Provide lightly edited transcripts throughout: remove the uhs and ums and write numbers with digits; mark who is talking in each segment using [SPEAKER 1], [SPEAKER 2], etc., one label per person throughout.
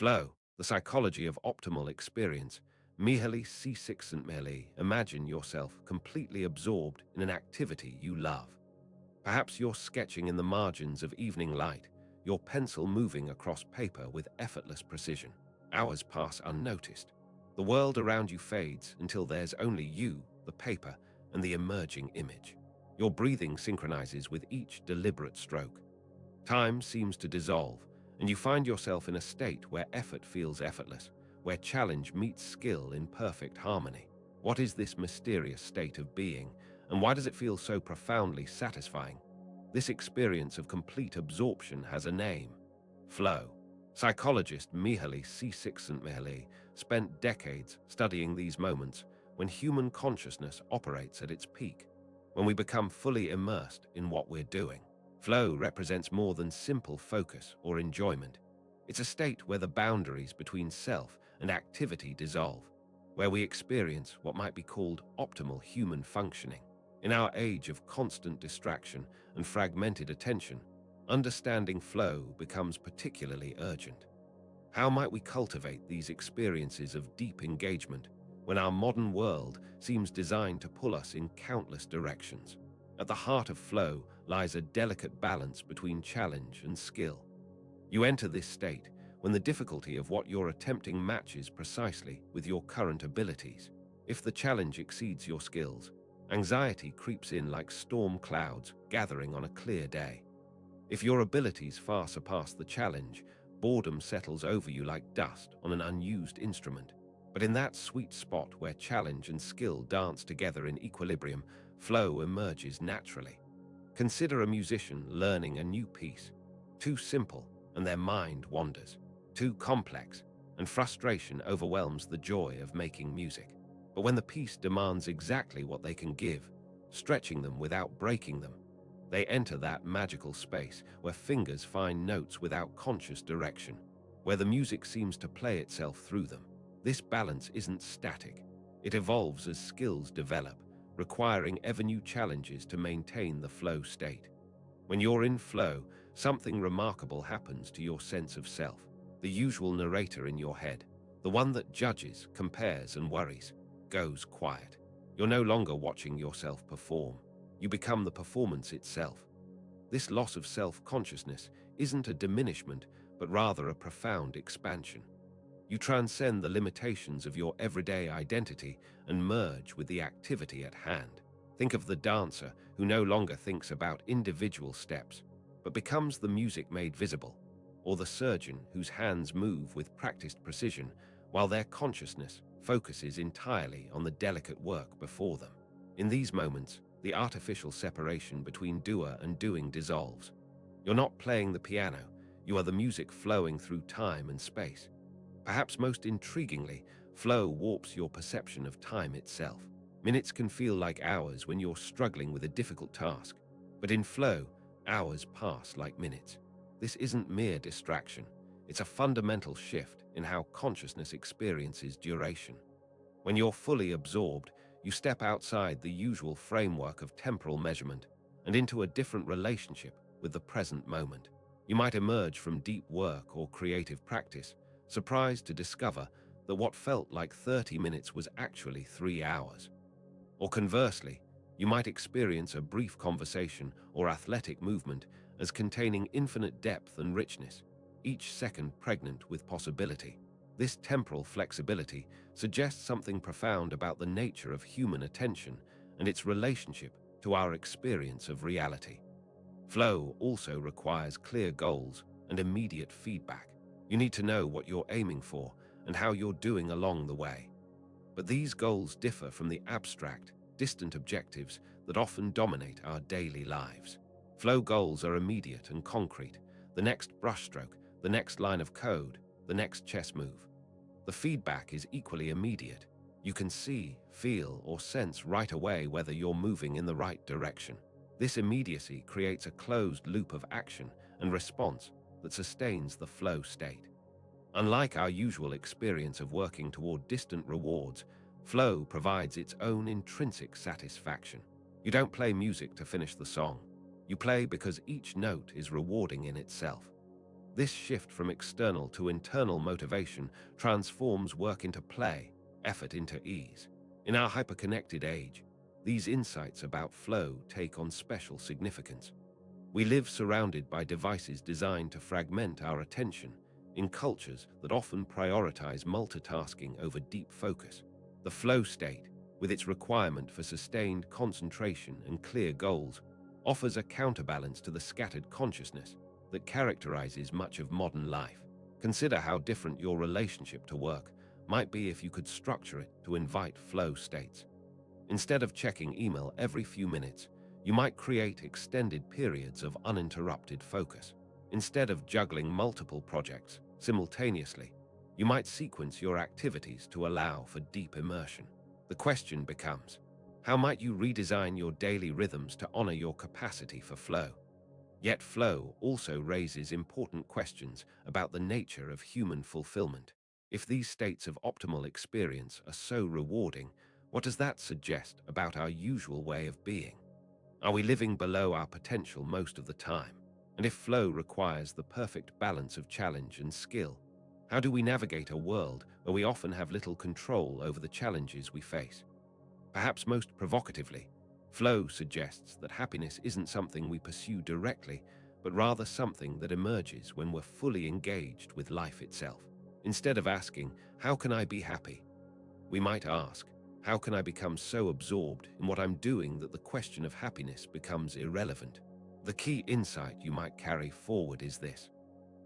[SPEAKER 1] Flow, the psychology of optimal experience. Mihaly Csikszentmihalyi, imagine yourself completely absorbed in an activity you love. Perhaps you're sketching in the margins of evening light, your pencil moving across paper with effortless precision. Hours pass unnoticed. The world around you fades until there's only you, the paper, and the emerging image. Your breathing synchronizes with each deliberate stroke. Time seems to dissolve, and you find yourself in a state where effort feels effortless, where challenge meets skill in perfect harmony. What is this mysterious state of being, and why does it feel so profoundly satisfying? This experience of complete absorption has a name: flow. Psychologist Mihaly Csikszentmihalyi spent decades studying these moments when human consciousness operates at its peak, when we become fully immersed in what we're doing. Flow represents more than simple focus or enjoyment. It's a state where the boundaries between self and activity dissolve, where we experience what might be called optimal human functioning. In our age of constant distraction and fragmented attention, understanding flow becomes particularly urgent. How might we cultivate these experiences of deep engagement when our modern world seems designed to pull us in countless directions? At the heart of flow lies a delicate balance between challenge and skill. You enter this state when the difficulty of what you're attempting matches precisely with your current abilities. If the challenge exceeds your skills, anxiety creeps in like storm clouds gathering on a clear day. If your abilities far surpass the challenge, boredom settles over you like dust on an unused instrument. But in that sweet spot where challenge and skill dance together in equilibrium, flow emerges naturally. Consider a musician learning a new piece. Too simple, and their mind wanders. Too complex, and frustration overwhelms the joy of making music. But when the piece demands exactly what they can give, stretching them without breaking them, they enter that magical space where fingers find notes without conscious direction, where the music seems to play itself through them. This balance isn't static. It evolves as skills develop, requiring ever new challenges to maintain the flow state. When you're in flow, something remarkable happens to your sense of self. The usual narrator in your head, the one that judges, compares, and worries, goes quiet. You're no longer watching yourself perform. You become the performance itself. This loss of self-consciousness isn't a diminishment, but rather a profound expansion. You transcend the limitations of your everyday identity and merge with the activity at hand. Think of the dancer who no longer thinks about individual steps, but becomes the music made visible, or the surgeon whose hands move with practiced precision while their consciousness focuses entirely on the delicate work before them. In these moments, the artificial separation between doer and doing dissolves. You're not playing the piano, you are the music flowing through time and space. Perhaps most intriguingly, flow warps your perception of time itself. Minutes can feel like hours when you're struggling with a difficult task, but in flow, hours pass like minutes. This isn't mere distraction, it's a fundamental shift in how consciousness experiences duration. When you're fully absorbed, you step outside the usual framework of temporal measurement and into a different relationship with the present moment. You might emerge from deep work or creative practice, surprised to discover that what felt like 30 minutes was actually 3 hours. Or conversely, you might experience a brief conversation or athletic movement as containing infinite depth and richness, each second pregnant with possibility. This temporal flexibility suggests something profound about the nature of human attention and its relationship to our experience of reality. Flow also requires clear goals and immediate feedback. You need to know what you're aiming for and how you're doing along the way. But these goals differ from the abstract, distant objectives that often dominate our daily lives. Flow goals are immediate and concrete: the next brushstroke, the next line of code, the next chess move. The feedback is equally immediate. You can see, feel, or sense right away whether you're moving in the right direction. This immediacy creates a closed loop of action and response that sustains the flow state. Unlike our usual experience of working toward distant rewards, flow provides its own intrinsic satisfaction. You don't play music to finish the song. You play because each note is rewarding in itself. This shift from external to internal motivation transforms work into play, effort into ease. In our hyperconnected age, these insights about flow take on special significance. We live surrounded by devices designed to fragment our attention in cultures that often prioritize multitasking over deep focus. The flow state, with its requirement for sustained concentration and clear goals, offers a counterbalance to the scattered consciousness that characterizes much of modern life. Consider how different your relationship to work might be if you could structure it to invite flow states. Instead of checking email every few minutes, you might create extended periods of uninterrupted focus. Instead of juggling multiple projects simultaneously, you might sequence your activities to allow for deep immersion. The question becomes, how might you redesign your daily rhythms to honor your capacity for flow? Yet flow also raises important questions about the nature of human fulfillment. If these states of optimal experience are so rewarding, what does that suggest about our usual way of being? Are we living below our potential most of the time? And if flow requires the perfect balance of challenge and skill, how do we navigate a world where we often have little control over the challenges we face? Perhaps most provocatively, flow suggests that happiness isn't something we pursue directly, but rather something that emerges when we're fully engaged with life itself. Instead of asking, "How can I be happy?" we might ask, "How can I become so absorbed in what I'm doing that the question of happiness becomes irrelevant?" The key insight you might carry forward is this: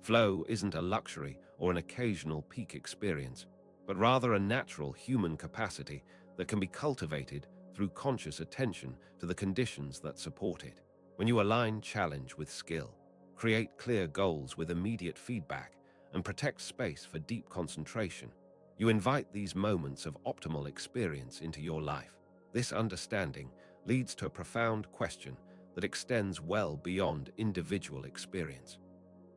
[SPEAKER 1] flow isn't a luxury or an occasional peak experience, but rather a natural human capacity that can be cultivated through conscious attention to the conditions that support it. When you align challenge with skill, create clear goals with immediate feedback, and protect space for deep concentration, you invite these moments of optimal experience into your life. This understanding leads to a profound question that extends well beyond individual experience.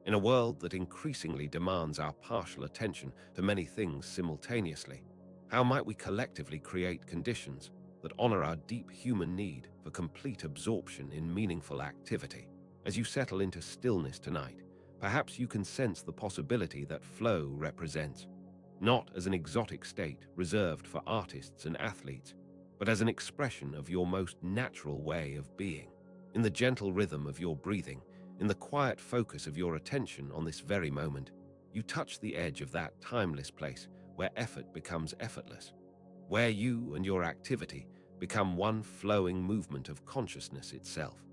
[SPEAKER 1] In a world that increasingly demands our partial attention to many things simultaneously, how might we collectively create conditions that honor our deep human need for complete absorption in meaningful activity? As you settle into stillness tonight, perhaps you can sense the possibility that flow represents, not as an exotic state reserved for artists and athletes, but as an expression of your most natural way of being. In the gentle rhythm of your breathing, in the quiet focus of your attention on this very moment, you touch the edge of that timeless place where effort becomes effortless, where you and your activity become one flowing movement of consciousness itself.